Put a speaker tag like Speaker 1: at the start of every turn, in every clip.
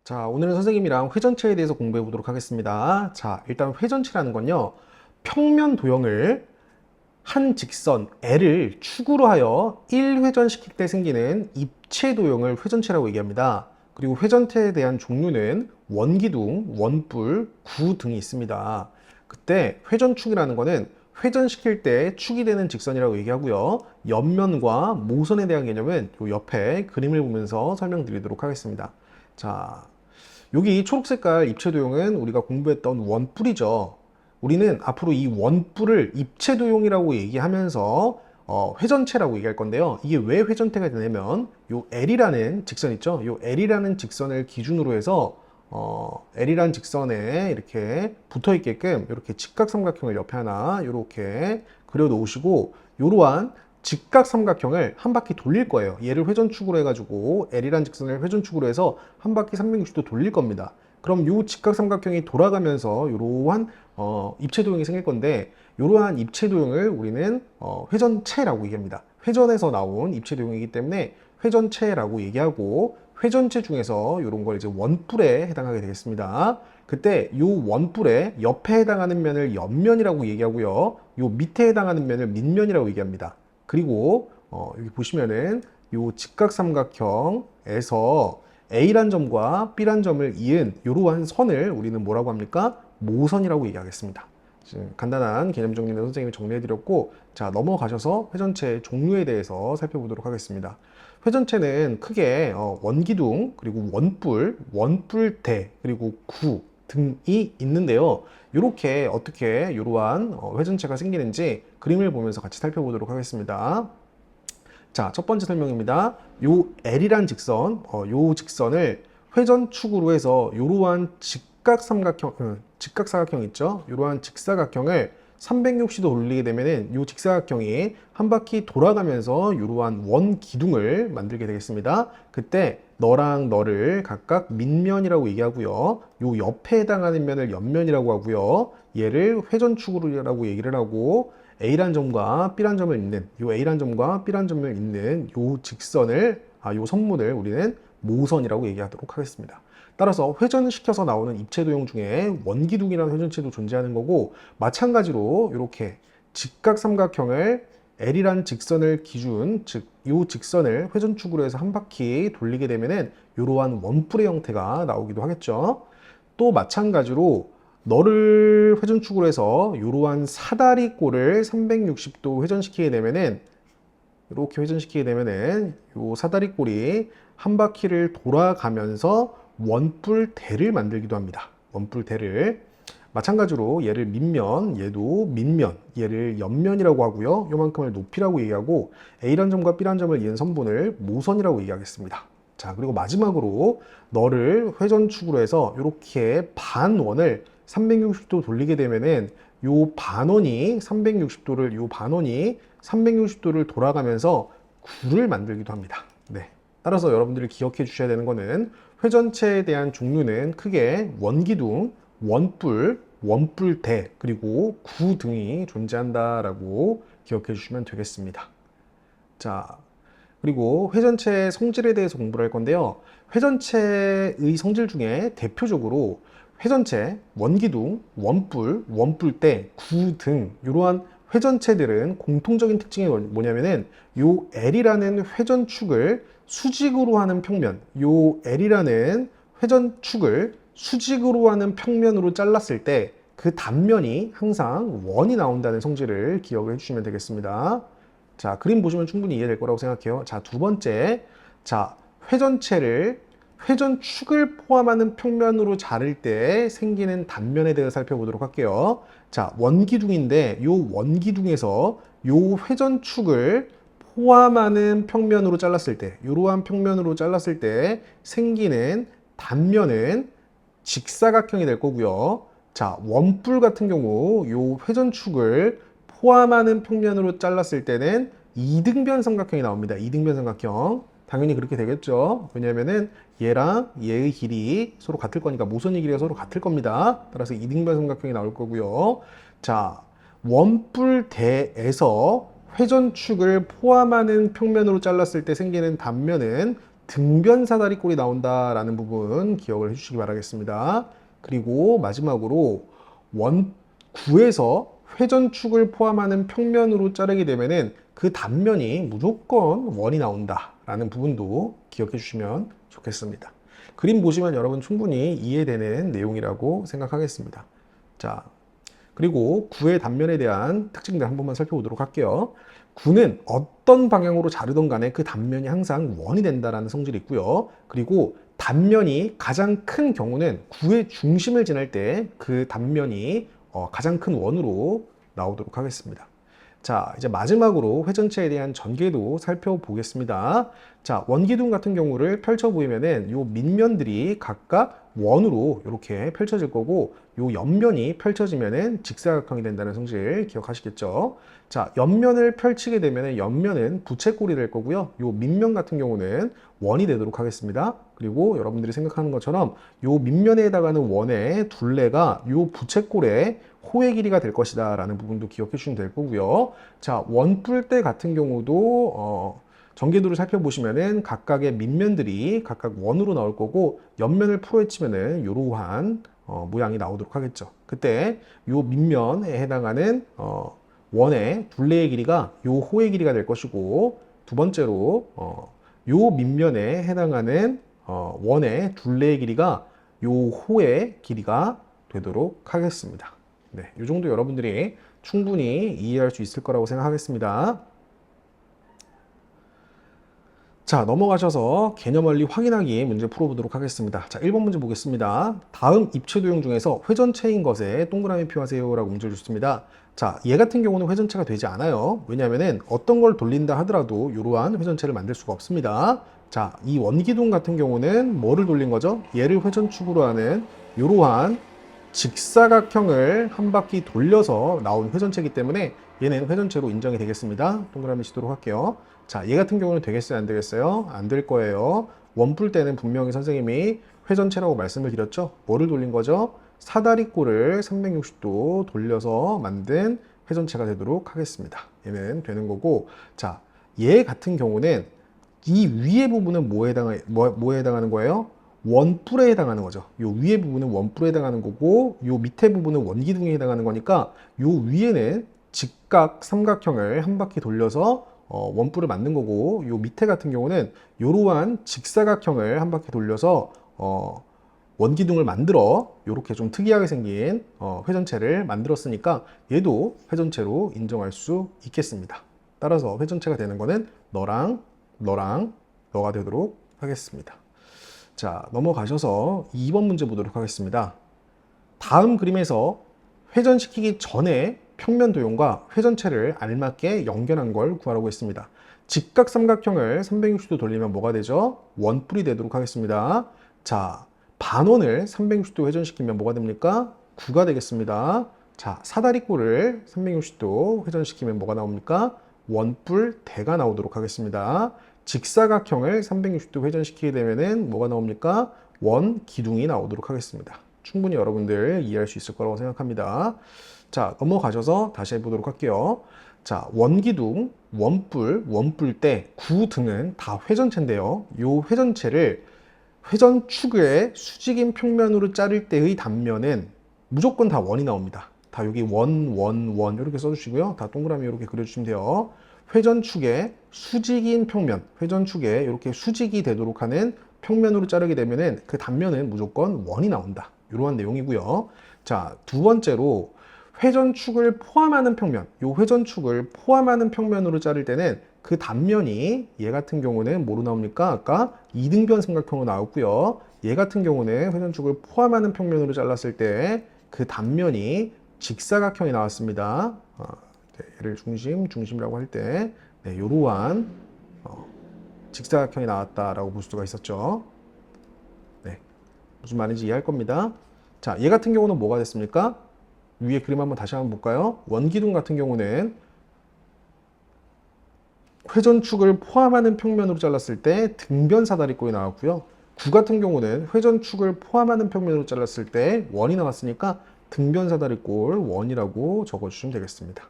Speaker 1: 자, 오늘은 선생님이랑 회전체에 대해서 공부해 보도록 하겠습니다. 자, 일단 회전체라는 건요, 평면 도형을 한 직선 L을 축으로 하여 1회전시킬 때 생기는 입체 도형을 회전체라고 얘기합니다. 그리고 회전체에 대한 종류는 원기둥, 원뿔, 구 등이 있습니다. 그때 회전축이라는 거는 회전시킬 때 축이 되는 직선이라고 얘기하고요. 옆면과 모선에 대한 개념은 요 옆에 그림을 보면서 설명드리도록 하겠습니다. 자, 여기 초록 색깔 입체 도형은 우리가 공부했던 원뿔이죠. 우리는 앞으로 이 원뿔을 입체 도형이라고 얘기하면서 회전체라고 얘기할 건데요. 이게 왜 회전체가 되냐면 요 L이라는 직선 있죠. 요 L이라는 직선을 기준으로 해서 L이라는 직선에 이렇게 붙어 있게끔 이렇게 직각삼각형을 옆에 하나 이렇게 그려 놓으시고, 이러한 직각삼각형을 한 바퀴 돌릴 거예요. 얘를 회전축으로 해가지고 L이라는 직선을 회전축으로 해서 한 바퀴 360도 돌릴 겁니다. 그럼 이 직각삼각형이 돌아가면서 이러한 입체도형이 생길 건데, 이러한 입체도형을 우리는 회전체라고 얘기합니다. 회전에서 나온 입체도형이기 때문에 회전체라고 얘기하고, 회전체 중에서 이런 걸 이제 원뿔에 해당하게 되겠습니다. 그때 이 원뿔의 옆에 해당하는 면을 옆면이라고 얘기하고요. 이 밑에 해당하는 면을 밑면이라고 얘기합니다. 그리고 여기 보시면은 이 직각삼각형에서 A란 점과 B란 점을 이은 이러한 선을 우리는 뭐라고 합니까? 모선이라고 얘기하겠습니다. 간단한 개념 정리는 선생님이 정리해드렸고, 자, 넘어가셔서 회전체의 종류에 대해서 살펴보도록 하겠습니다. 회전체는 크게 원기둥, 그리고 원뿔, 원뿔대, 그리고 구 등이 있는데요. 이렇게 어떻게 이러한 회전체가 생기는지 그림을 보면서 같이 살펴보도록 하겠습니다. 자, 첫 번째 설명입니다. 요 L이란 직선, 요 직선을 회전축으로 해서 이러한 직각삼각형 있죠? 이러한 직사각형을 360도 돌리게 되면은 이 직사각형이 한 바퀴 돌아가면서 이러한 원기둥을 만들게 되겠습니다. 그때 너랑 너를 각각 밑면이라고 얘기하고요. 요 옆에 해당하는 면을 옆면이라고 하고요. 얘를 회전축으로라고 얘기를 하고, A란 점과 B란 점을 잇는 요 A란 점과 B란 점을 잇는 요 직선을 요 선문을 우리는 모선이라고 얘기하도록 하겠습니다. 따라서 회전시켜서 나오는 입체도형 중에 원기둥이라는 회전체도 존재하는 거고, 마찬가지로 이렇게 직각삼각형을 L이란 직선을 기준, 즉 이 직선을 회전축으로 해서 한 바퀴 돌리게 되면은 이러한 원뿔의 형태가 나오기도 하겠죠. 또 마찬가지로 너를 회전축으로 해서 이러한 사다리꼴을 360도 회전시키게 되면은, 이렇게 회전시키게 되면은 이 사다리꼴이 한 바퀴를 돌아가면서 원뿔대를 만들기도 합니다. 원뿔대를. 마찬가지로 얘를 밑면, 얘도 밑면, 얘를 옆면이라고 하고요. 요만큼을 높이라고 얘기하고, A란 점과 B란 점을 이은 선분을 모선이라고 얘기하겠습니다. 자, 그리고 마지막으로 너를 회전축으로 해서 이렇게 반원을 360도 돌리게 되면은 요 반원이 360도를 돌아가면서 구를 만들기도 합니다. 네. 따라서 여러분들이 기억해 주셔야 되는 거는 회전체에 대한 종류는 크게 원기둥, 원뿔, 원뿔대, 그리고 구 등이 존재한다라고 기억해 주시면 되겠습니다. 자, 그리고 회전체의 성질에 대해서 공부를 할 건데요. 회전체의 성질 중에 대표적으로 회전체, 원기둥, 원뿔, 원뿔대, 구 등 이러한 회전체들은 공통적인 특징이 뭐냐면은 요 L이라는 회전축을 수직으로 하는 평면, 요 L이라는 회전축을 수직으로 하는 평면으로 잘랐을 때 그 단면이 항상 원이 나온다는 성질을 기억을 해주시면 되겠습니다. 자, 그림 보시면 충분히 이해될 거라고 생각해요. 자, 두 번째. 자, 회전축을 포함하는 평면으로 자를 때 생기는 단면에 대해서 살펴보도록 할게요. 자, 원기둥인데 요 원기둥에서 요 회전축을 포함하는 평면으로 잘랐을 때, 이러한 평면으로 잘랐을 때 생기는 단면은 직사각형이 될 거고요. 자, 원뿔 같은 경우 요 회전축을 포함하는 평면으로 잘랐을 때는 이등변 삼각형이 나옵니다. 이등변 삼각형. 당연히 그렇게 되겠죠. 왜냐면은 얘랑 얘의 길이 서로 같을 거니까, 모선의 길이가 서로 같을 겁니다. 따라서 이등변 삼각형이 나올 거고요. 자, 원뿔대에서 회전축을 포함하는 평면으로 잘랐을 때 생기는 단면은 등변 사다리꼴이 나온다라는 부분 기억을 해주시기 바라겠습니다. 그리고 마지막으로 구에서 회전축을 포함하는 평면으로 자르게 되면은 그 단면이 무조건 원이 나온다라는 부분도 기억해 주시면 좋겠습니다. 그림 보시면 여러분 충분히 이해되는 내용이라고 생각하겠습니다. 자, 그리고 구의 단면에 대한 특징들 한 번만 살펴보도록 할게요. 구는 어떤 방향으로 자르던 간에 그 단면이 항상 원이 된다는 성질이 있고요. 그리고 단면이 가장 큰 경우는 구의 중심을 지날 때 그 단면이 가장 큰 원으로 나오도록 하겠습니다. 자, 이제 마지막으로 회전체에 대한 전개도 살펴보겠습니다. 자, 원기둥 같은 경우를 펼쳐 보이면은 요 밑면들이 각각 원으로 이렇게 펼쳐질 거고, 요 옆면이 펼쳐지면은 직사각형이 된다는 성질 기억하시겠죠? 자, 옆면을 펼치게 되면은 옆면은 부채꼴이 될 거고요. 요 밑면 같은 경우는 원이 되도록 하겠습니다. 그리고 여러분들이 생각하는 것처럼 요 밑면에 해당하는 원의 둘레가 요 부채꼴의 호의 길이가 될 것이다 라는 부분도 기억해 주시면 될 거고요. 자, 원뿔대 같은 경우도 전개도를 살펴보시면은 각각의 밑면들이 각각 원으로 나올 거고, 옆면을 풀어헤치면은 이러한 모양이 나오도록 하겠죠. 그때 요 밑면에 해당하는 원의 둘레의 길이가 요 호의 길이가 될 것이고, 두 번째로 요 밑면에 해당하는 원의 둘레의 길이가 요 호의 길이가 되도록 하겠습니다. 네, 이 정도 여러분들이 충분히 이해할 수 있을 거라고 생각하겠습니다. 자, 넘어가셔서 개념 원리 확인하기 문제 풀어보도록 하겠습니다. 자, 1번 문제 보겠습니다. 다음 입체 도형 중에서 회전체인 것에 동그라미 표하세요 라고 문제를 줬습니다. 자, 얘 같은 경우는 회전체가 되지 않아요. 왜냐하면 어떤 걸 돌린다 하더라도 이러한 회전체를 만들 수가 없습니다. 자, 이 원기둥 같은 경우는 뭐를 돌린 거죠? 얘를 회전축으로 하는 이러한 직사각형을 한 바퀴 돌려서 나온 회전체이기 때문에 얘는 회전체로 인정이 되겠습니다. 동그라미 치도록 할게요. 자, 얘 같은 경우는 되겠어요? 안 되겠어요? 안 될 거예요. 원뿔 때는 분명히 선생님이 회전체라고 말씀을 드렸죠? 뭐를 돌린 거죠? 사다리꼴을 360도 돌려서 만든 회전체가 되도록 하겠습니다. 얘는 되는 거고, 자, 얘 같은 경우는 이 위에 부분은 뭐에 해당하는 거예요? 원뿔에 해당하는 거죠. 요 위에 부분은 원뿔에 해당하는 거고, 요 밑에 부분은 원기둥에 해당하는 거니까 요 위에는 직각 삼각형을 한 바퀴 돌려서 원뿔을 만든 거고, 요 밑에 같은 경우는 이러한 직사각형을 한 바퀴 돌려서 원기둥을 만들어 이렇게 좀 특이하게 생긴 회전체를 만들었으니까 얘도 회전체로 인정할 수 있겠습니다. 따라서 회전체가 되는 거는 너랑 너가 되도록 하겠습니다. 자, 넘어가셔서 2번 문제 보도록 하겠습니다. 다음 그림에서 회전시키기 전에 평면 도형과 회전체를 알맞게 연결한 걸 구하라고 했습니다. 직각삼각형을 360도 돌리면 뭐가 되죠? 원뿔이 되도록 하겠습니다. 자, 반원을 360도 회전시키면 뭐가 됩니까? 9가 되겠습니다. 자, 사다리꼴을 360도 회전시키면 뭐가 나옵니까? 원뿔 대가 나오도록 하겠습니다. 직사각형을 360도 회전시키게 되면은 뭐가 나옵니까? 원 기둥이 나오도록 하겠습니다. 충분히 여러분들 이해할 수 있을 거라고 생각합니다. 자, 넘어가셔서 다시 해보도록 할게요. 자, 원기둥, 원뿔대, 구 등은 다 회전체인데요. 이 회전체를 회전축의 수직인 평면으로 자를 때의 단면은 무조건 다 원이 나옵니다. 다 여기 원 이렇게 써주시고요. 다 동그라미 이렇게 그려주시면 돼요. 회전축의 수직인 평면, 회전축에 이렇게 수직이 되도록 하는 평면으로 자르게 되면은 그 단면은 무조건 원이 나온다. 이러한 내용이고요. 자, 두 번째로 회전축을 포함하는 평면, 이 회전축을 포함하는 평면으로 자를 때는 그 단면이 얘 같은 경우는 뭐로 나옵니까? 아까 이등변 삼각형으로 나왔고요. 얘 같은 경우는 회전축을 포함하는 평면으로 잘랐을 때 그 단면이 직사각형이 나왔습니다. 얘를 중심이라고 할 때 이러한 직사각형이 나왔다라고 볼 수가 있었죠. 네, 무슨 말인지 이해할 겁니다. 자, 얘 같은 경우는 뭐가 됐습니까? 위에 그림 한번 다시 한번 볼까요? 원기둥 같은 경우는 회전축을 포함하는 평면으로 잘랐을 때 등변 사다리꼴이 나왔고요. 구 같은 경우는 회전축을 포함하는 평면으로 잘랐을 때 원이 나왔으니까 등변 사다리꼴 원이라고 적어주시면 되겠습니다.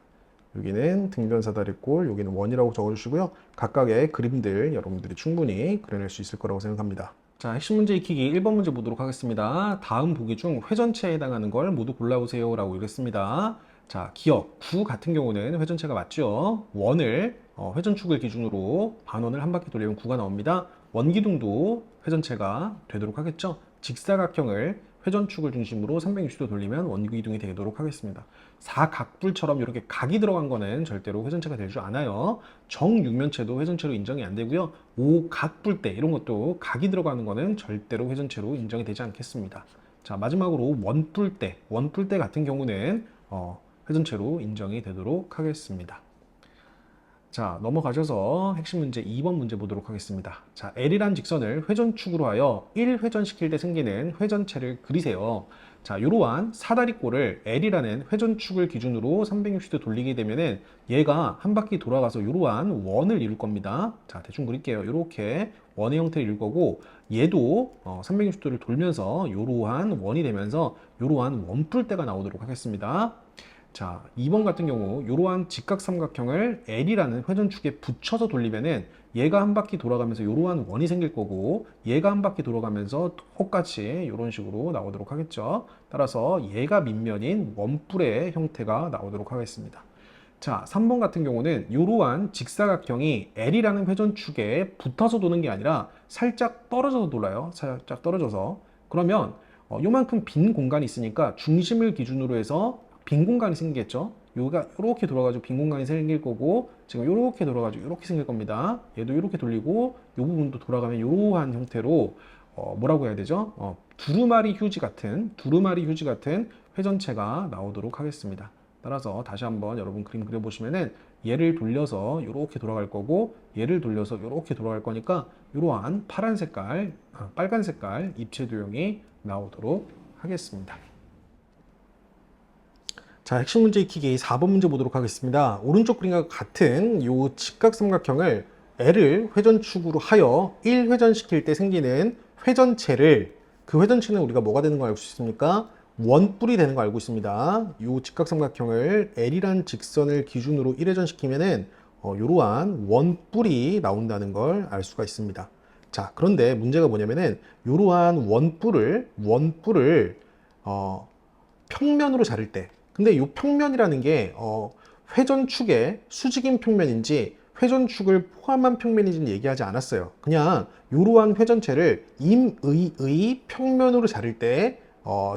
Speaker 1: 여기는 등변 사다리꼴, 여기는 원이라고 적어주시고요. 각각의 그림들 여러분들이 충분히 그려낼 수 있을 거라고 생각합니다. 자, 핵심 문제 익히기 1번 문제 보도록 하겠습니다. 다음 보기 중 회전체에 해당하는 걸 모두 골라보세요 라고 이랬습니다. 자, 기억, 9 같은 경우는 회전체가 맞죠? 원을 회전축을 기준으로 반원을 한 바퀴 돌리면 9가 나옵니다. 원기둥도 회전체가 되도록 하겠죠? 직사각형을 회전축을 중심으로 360도 돌리면 원기둥이 되도록 하겠습니다. 사각불처럼 이렇게 각이 들어간 거는 절대로 회전체가 될 줄 않아요. 정육면체도 회전체로 인정이 안 되고요. 오각불대 이런 것도 각이 들어가는 거는 절대로 회전체로 인정이 되지 않겠습니다. 자, 마지막으로 원뿔대 같은 경우는 회전체로 인정이 되도록 하겠습니다. 자, 넘어가셔서 핵심 문제 2번 문제 보도록 하겠습니다. 자, L이란 직선을 회전축으로 하여 1회전시킬 때 생기는 회전체를 그리세요. 자, 이러한 사다리꼴을 L이라는 회전축을 기준으로 360도 돌리게 되면은 얘가 한 바퀴 돌아가서 이러한 원을 이룰 겁니다. 자, 대충 그릴게요. 이렇게 원의 형태를 이룰 거고, 얘도 360도를 돌면서 이러한 원이 되면서 이러한 원뿔대가 나오도록 하겠습니다. 자, 2번 같은 경우 이러한 직각삼각형을 L이라는 회전축에 붙여서 돌리면은 얘가 한 바퀴 돌아가면서 이러한 원이 생길 거고, 얘가 한 바퀴 돌아가면서 똑같이 이런 식으로 나오도록 하겠죠. 따라서 얘가 밑면인 원뿔의 형태가 나오도록 하겠습니다. 자, 3번 같은 경우는 이러한 직사각형이 L이라는 회전축에 붙어서 도는 게 아니라 살짝 떨어져서 돌아요. 살짝 떨어져서. 그러면 요만큼 빈 공간이 있으니까 중심을 기준으로 해서 빈 공간이 생기겠죠. 여기가 이렇게 돌아가지고 빈 공간이 생길 거고, 지금 이렇게 돌아가지고 이렇게 생길 겁니다. 얘도 이렇게 돌리고 이 부분도 돌아가면 이러한 형태로 뭐라고 해야 되죠? 두루마리 휴지 같은 회전체가 나오도록 하겠습니다. 따라서 다시 한번 여러분 그림 그려보시면은 얘를 돌려서 이렇게 돌아갈 거고, 얘를 돌려서 이렇게 돌아갈 거니까 이러한 파란 색깔, 빨간 색깔 입체 도형이 나오도록 하겠습니다. 자, 핵심 문제 익히기 4번 문제 보도록 하겠습니다. 오른쪽 그림과 같은 이 직각삼각형을 L을 회전축으로 하여 1회전시킬 때 생기는 회전체를, 그 회전체는 우리가 뭐가 되는 거 알고 있습니까? 원뿔이 되는 거 알고 있습니다. 이 직각삼각형을 L이란 직선을 기준으로 1회전시키면은 이러한 원뿔이 나온다는 걸 알 수가 있습니다. 자, 그런데 문제가 뭐냐면은 이러한 원뿔을 평면으로 자를 때, 근데 이 평면이라는 게 회전축의 수직인 평면인지 회전축을 포함한 평면인지는 얘기하지 않았어요. 그냥 이러한 회전체를 임의의 평면으로 자를 때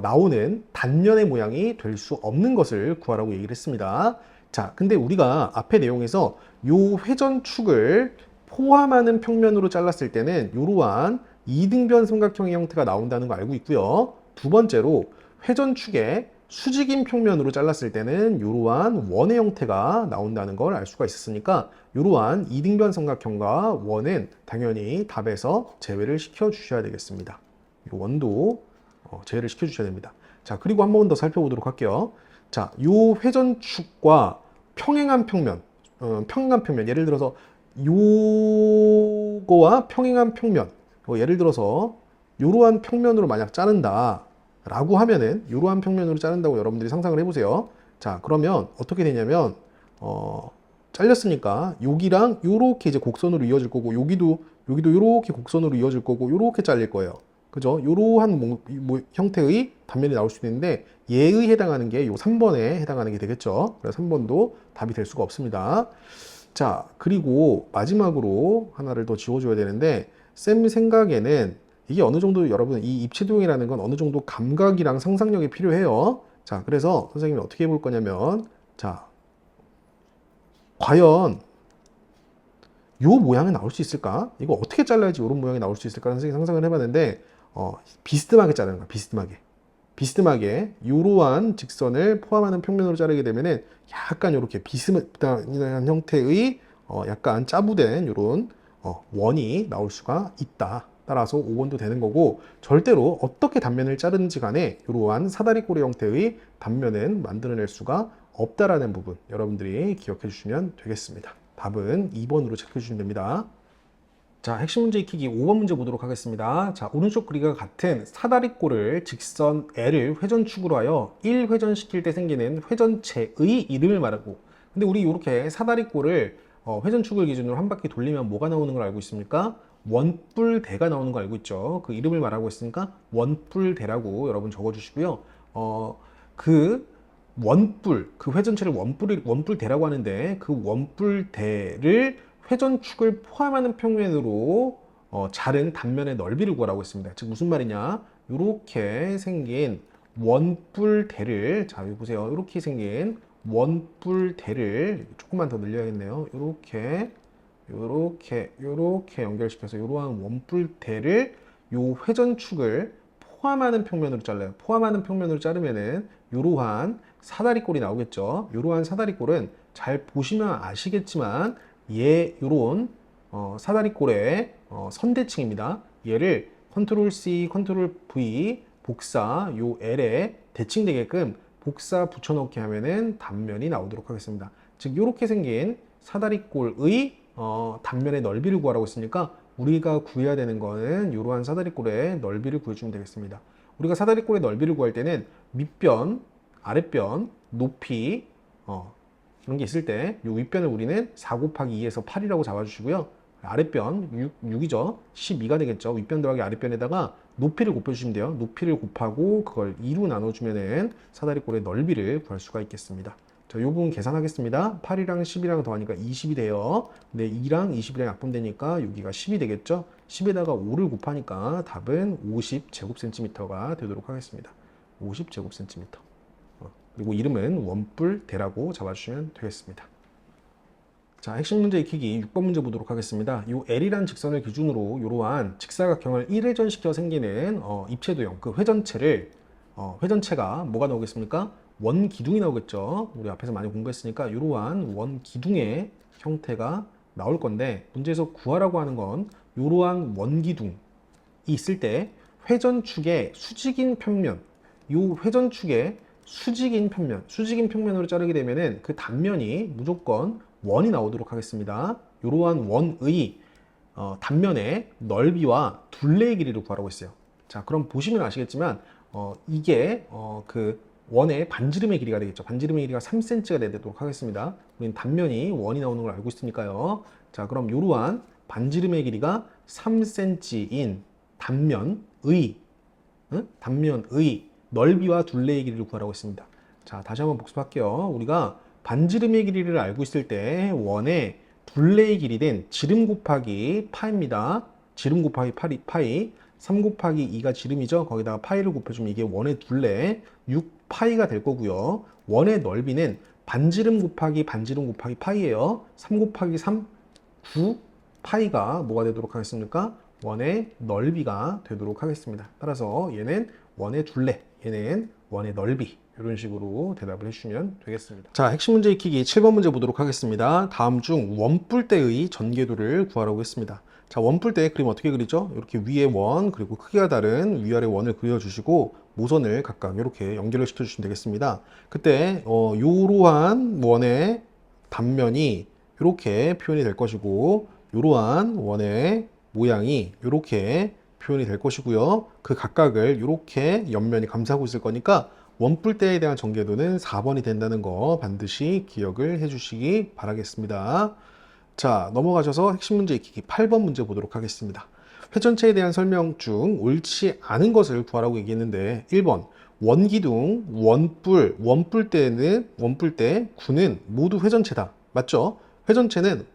Speaker 1: 나오는 단면의 모양이 될 수 없는 것을 구하라고 얘기를 했습니다. 자, 근데 우리가 앞의 내용에서 이 회전축을 포함하는 평면으로 잘랐을 때는 이러한 이등변 삼각형의 형태가 나온다는 거 알고 있고요. 두 번째로 회전축의 수직인 평면으로 잘랐을 때는 이러한 원의 형태가 나온다는 걸 알 수가 있었으니까 이러한 이등변 삼각형과 원은 당연히 답에서 제외를 시켜 주셔야 되겠습니다. 이 원도 제외를 시켜 주셔야 됩니다. 자, 그리고 한 번 더 살펴보도록 할게요. 자, 이 회전축과 평행한 평면, 예를 들어서 요거와 평행한 평면, 예를 들어서 이러한 평면으로 만약 자른다 라고 하면은, 이러한 평면으로 자른다고 여러분들이 상상을 해보세요. 자, 그러면 어떻게 되냐면 잘렸으니까 여기랑 요렇게 이제 곡선으로 이어질 거고, 여기도 요렇게 곡선으로 이어질 거고, 요렇게 잘릴 거예요. 그죠? 요러한 형태의 단면이 나올 수도 있는데, 얘의 해당하는 게 요 3번에 해당하는 게 되겠죠. 그래서 3번도 답이 될 수가 없습니다. 자, 그리고 마지막으로 하나를 더 지워줘야 되는데, 쌤 생각에는 이게 어느 정도, 여러분 이 입체도형이라는 건 어느 정도 감각이랑 상상력이 필요해요. 자, 그래서 선생님이 어떻게 해볼 거냐면, 자, 과연 요 모양이 나올 수 있을까? 이거 어떻게 잘라야지 이런 모양이 나올 수 있을까? 선생님이 상상을 해봤는데 비스듬하게 자르는 거야. 비스듬하게 이러한 직선을 포함하는 평면으로 자르게 되면은 약간 이렇게 비스듬한 형태의 약간 짜부된 이런 원이 나올 수가 있다. 따라서 5번도 되는 거고, 절대로 어떻게 단면을 자르는지 간에 이러한 사다리꼴의 형태의 단면은 만들어낼 수가 없다라는 부분 여러분들이 기억해 주시면 되겠습니다. 답은 2번으로 체크해 주시면 됩니다. 자, 핵심 문제 익히기 5번 문제 보도록 하겠습니다. 자, 오른쪽 그림과 같은 사다리꼴을 직선 L을 회전축으로 하여 1회전시킬 때 생기는 회전체의 이름을 말하고, 근데 우리 이렇게 사다리꼴을 회전축을 기준으로 한 바퀴 돌리면 뭐가 나오는 걸 알고 있습니까? 원뿔대가 나오는 거 알고 있죠? 그 이름을 말하고 있으니까 원뿔대라고 여러분 적어주시고요. 그 그 회전체를 원뿔대라고 하는데 그 원뿔대를 회전축을 포함하는 평면으로 자른 단면의 넓이를 구하라고 했습니다. 즉 무슨 말이냐? 이렇게 생긴 원뿔대를, 자 여기 보세요. 이렇게 생긴 원뿔대를 조금만 더 늘려야겠네요. 요렇게 연결시켜서 이러한 원뿔대를 요 회전축을 포함하는 평면으로 잘라요. 포함하는 평면으로 자르면은 이러한 사다리꼴이 나오겠죠. 이러한 사다리꼴은 잘 보시면 아시겠지만 요런 사다리꼴의 선대칭입니다. 얘를 컨트롤 C, 컨트롤 V 복사 요 L에 대칭되게끔 복사 붙여넣기 하면은 단면이 나오도록 하겠습니다. 즉 이렇게 생긴 사다리꼴의 단면의 넓이를 구하라고 했으니까 우리가 구해야 되는 거는 이러한 사다리꼴의 넓이를 구해주면 되겠습니다. 우리가 사다리꼴의 넓이를 구할 때는 밑변, 아랫변, 높이 이런 게 있을 때 이 윗변을 우리는 4 곱하기 2에서 8이라고 잡아주시고요. 아랫변 6이죠. 12가 되겠죠. 윗변 더하기 아랫변에다가 높이를 곱해주시면 돼요. 높이를 곱하고 그걸 2로 나눠주면은 사다리꼴의 넓이를 구할 수가 있겠습니다. 자, 이 부분 계산하겠습니다. 8이랑 10이랑 더하니까 20이 돼요. 근데 2랑 20이랑 약분되니까 여기가 10이 되겠죠. 10에다가 5를 곱하니까 답은 50제곱센티미터가 되도록 하겠습니다. 50제곱센티미터. 그리고 이름은 원뿔대라고 잡아주시면 되겠습니다. 자, 핵심 문제 익히기 6번 문제 보도록 하겠습니다. 이 L이란 직선을 기준으로 이러한 직사각형을 1회전시켜 생기는 입체도형, 그 회전체가 뭐가 나오겠습니까? 원기둥이 나오겠죠. 우리 앞에서 많이 공부했으니까 이러한 원기둥의 형태가 나올 건데, 문제에서 구하라고 하는 건 이러한 원기둥이 있을 때 회전축의 수직인 평면, 이 회전축의 수직인 평면으로 자르게 되면은 그 단면이 무조건 원이 나오도록 하겠습니다. 이러한 원의 단면의 넓이와 둘레의 길이를 구하라고 했어요. 자, 그럼 보시면 아시겠지만 이게 그 원의 반지름의 길이가 되겠죠. 반지름의 길이가 3cm가 되도록 하겠습니다. 우리는 단면이 원이 나오는 걸 알고 있으니까요. 자, 그럼 이러한 반지름의 길이가 3cm인 단면의 넓이와 둘레의 길이를 구하라고 했습니다. 자, 다시 한번 복습할게요. 우리가 반지름의 길이를 알고 있을 때 원의 둘레의 길이는 지름 곱하기 파입니다. 지름 곱하기 파이, 3 곱하기 2가 지름이죠. 거기다가 파이를 곱해주면 이게 원의 둘레 6파이가 될 거고요. 원의 넓이는 반지름 곱하기 파이예요. 3 곱하기 3, 9파이가 뭐가 되도록 하겠습니까? 원의 넓이가 되도록 하겠습니다. 따라서 얘는 원의 둘레, 얘는 원의 넓이, 이런 식으로 대답을 해주시면 되겠습니다. 자, 핵심 문제 익히기 7번 문제 보도록 하겠습니다. 다음 중 원뿔대의 전개도를 구하라고 했습니다. 자, 원뿔대 그림 어떻게 그리죠? 이렇게 위에 원, 그리고 크기가 다른 위아래 원을 그려주시고 모선을 각각 이렇게 연결을 시켜주시면 되겠습니다. 그때 이러한 원의 단면이 이렇게 표현이 될 것이고, 이러한 원의 모양이 이렇게 표현이 될 것이고요. 그 각각을 이렇게 옆면이 감싸고 있을 거니까 원뿔대에 대한 전개도는 4번이 된다는 거 반드시 기억을 해주시기 바라겠습니다. 자, 넘어가셔서 핵심 문제 익히기 8번 문제 보도록 하겠습니다. 회전체에 대한 설명 중 옳지 않은 것을 구하라고 얘기했는데 1번 원기둥, 원뿔대, 구는 모두 회전체다. 맞죠? 회전체는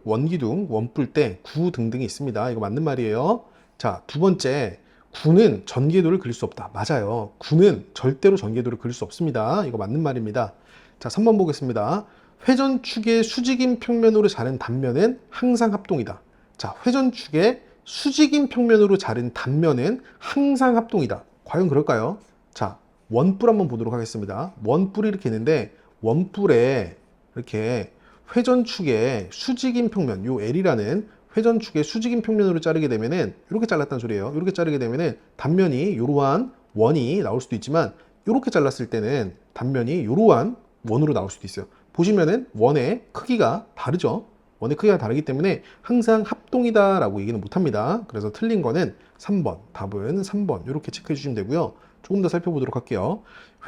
Speaker 1: 원기둥, 원뿔대, 구 등등이 있습니다. 이거 맞는 말이에요. 자, 두 번째, 구는 전개도를 그릴 수 없다. 맞아요. 구는 절대로 전개도를 그릴 수 없습니다. 이거 맞는 말입니다. 자, 3번 보겠습니다. 회전축의 수직인 평면으로 자른 단면은 항상 합동이다. 자, 회전축의 수직인 평면으로 자른 단면은 항상 합동이다. 과연 그럴까요? 자, 원뿔 한번 보도록 하겠습니다. 원뿔이 이렇게 있는데 원뿔에 이렇게 회전축의 수직인 평면, 요 L이라는 회전축의 수직인 평면으로 자르게 되면은 이렇게 잘랐다는 소리예요. 이렇게 자르게 되면은 단면이 이러한 원이 나올 수도 있지만 이렇게 잘랐을 때는 단면이 이러한 원으로 나올 수도 있어요. 보시면은 원의 크기가 다르죠. 원의 크기가 다르기 때문에 항상 합동이다 라고 얘기는 못합니다. 그래서 틀린 거는 3번, 답은 3번 이렇게 체크해 주시면 되고요. 조금 더 살펴보도록 할게요.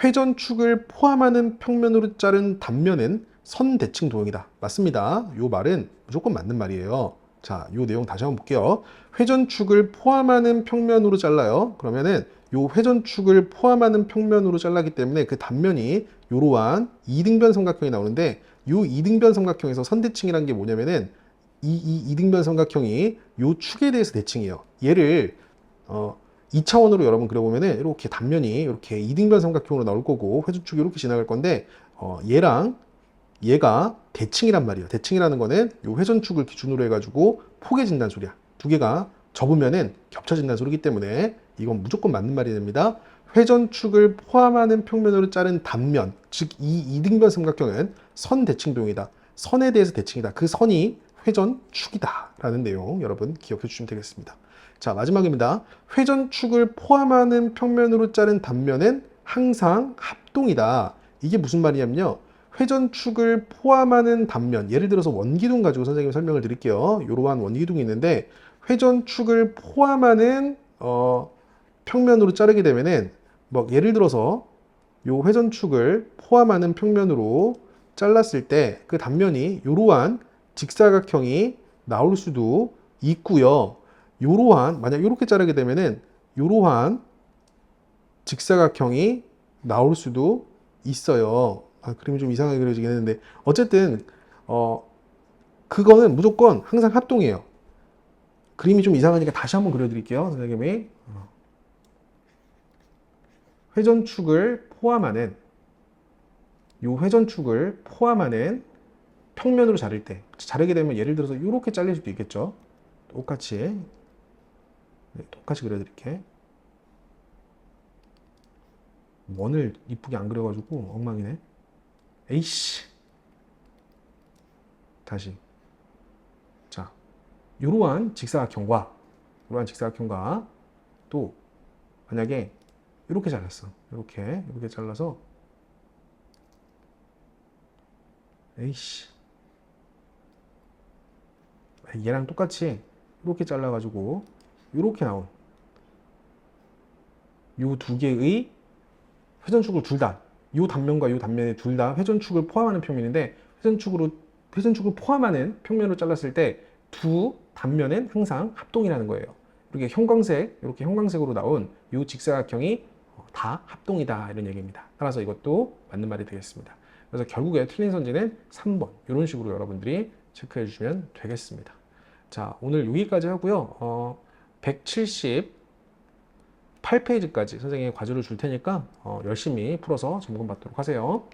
Speaker 1: 회전축을 포함하는 평면으로 자른 단면은 선대칭 도형이다. 맞습니다. 이 말은 무조건 맞는 말이에요. 자, 이 내용 다시 한번 볼게요. 회전축을 포함하는 평면으로 잘라요. 그러면은 이 회전축을 포함하는 평면으로 잘라기 때문에 그 단면이 이러한 이등변 삼각형이 나오는데 이 이등변 삼각형에서 선대칭이라는 게 뭐냐면은 이 이등변 삼각형이 이 축에 대해서 대칭이에요. 얘를 2차원으로 여러분 그려보면은 이렇게 단면이 이렇게 이등변 삼각형으로 나올 거고 회전축이 이렇게 지나갈 건데 얘랑 얘가 대칭이란 말이에요. 대칭이라는 거는 이 회전축을 기준으로 해가지고 포개진다는 소리야. 두 개가 접으면은 겹쳐진다는 소리기 때문에 이건 무조건 맞는 말이 됩니다. 회전축을 포함하는 평면으로 자른 단면, 즉 이 이등변 삼각형은 선대칭 도형이다. 선에 대해서 대칭이다. 그 선이 회전축이다 라는 내용 여러분 기억해 주시면 되겠습니다. 자, 마지막입니다. 회전축을 포함하는 평면으로 자른 단면은 항상 합동이다. 이게 무슨 말이냐면요. 회전축을 포함하는 단면, 예를 들어서 원기둥 가지고 선생님이 설명을 드릴게요. 이러한 원기둥이 있는데 회전축을 포함하는 평면으로 자르게 되면은 뭐 예를 들어서 이 회전축을 포함하는 평면으로 잘랐을 때 그 단면이 이러한 직사각형이 나올 수도 있고요. 이러한 만약 이렇게 자르게 되면은 이러한 직사각형이 나올 수도 있어요. 그림이 좀 이상하게 그려지긴 했는데 어쨌든 그거는 무조건 항상 합동이에요. 그림이 좀 이상하니까 다시 한번 그려드릴게요. 선생님이 회전축을 포함하는 이 회전축을 포함하는 평면으로 자를 때 자르게 되면 예를 들어서 이렇게 잘릴 수도 있겠죠. 똑같이 그려드릴게. 원을 이쁘게 안 그려가지고 엉망이네. 에이씨. 다시. 자, 이러한 직사각형과 또 만약에 이렇게 잘랐어. 이렇게 잘라서 에이씨. 얘랑 똑같이 이렇게 잘라가지고 이렇게 나온 이 두 개의 회전축을 둘 다, 이 단면과 이 단면의 둘 다 회전축을 포함하는 평면인데 회전축을 포함하는 평면으로 잘랐을 때 두 단면은 항상 합동이라는 거예요. 이렇게 형광색으로 나온 이 직사각형이 다 합동이다 이런 얘기입니다. 따라서 이것도 맞는 말이 되겠습니다. 그래서 결국에 틀린 선지는 3번 이런 식으로 여러분들이 체크해 주시면 되겠습니다. 자, 오늘 여기까지 하고요. 178페이지까지 선생님이 과제를 줄 테니까 열심히 풀어서 점검 받도록 하세요.